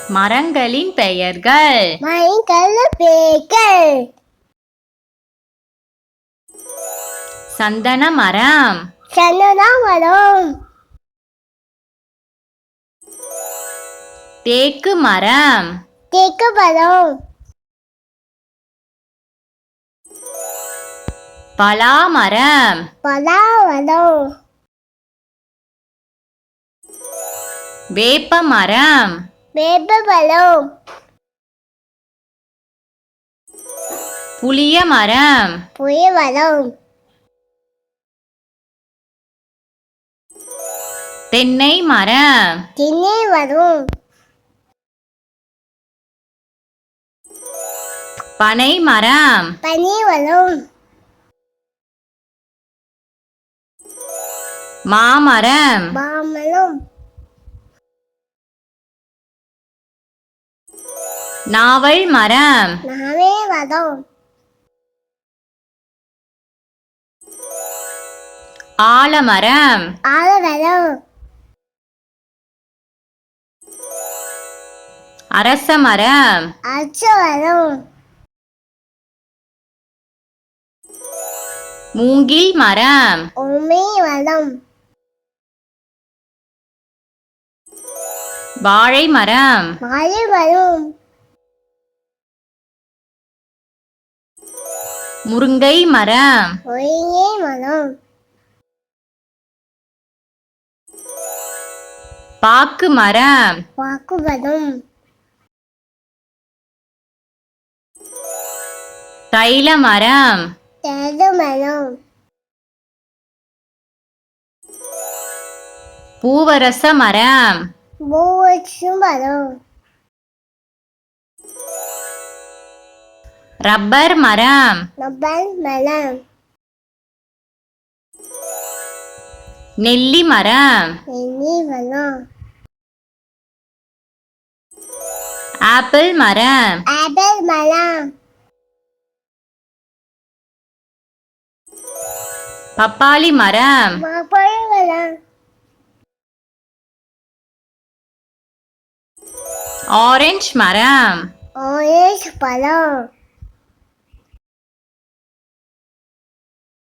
மரங்களின் பெயர்கள். சந்தன மரம், தேக்கு மரம், பலா மரம், வேப்ப மரம், புளிய மரம், தென்னை மரம், பனை மரம், மாமரம், நாவல் மரம், ஆலமரம், அரச மரம், மூங்கில் மரம், வாழை மரம், முருங்கை மரம், பாக்கு மரம், தைல மரம், பூவரச மரம், ரப்பர் மரம், நெல்லி மரம், ஆப்பிள் மரம், பப்பாளி மரம், ஆரஞ்சு மரம்,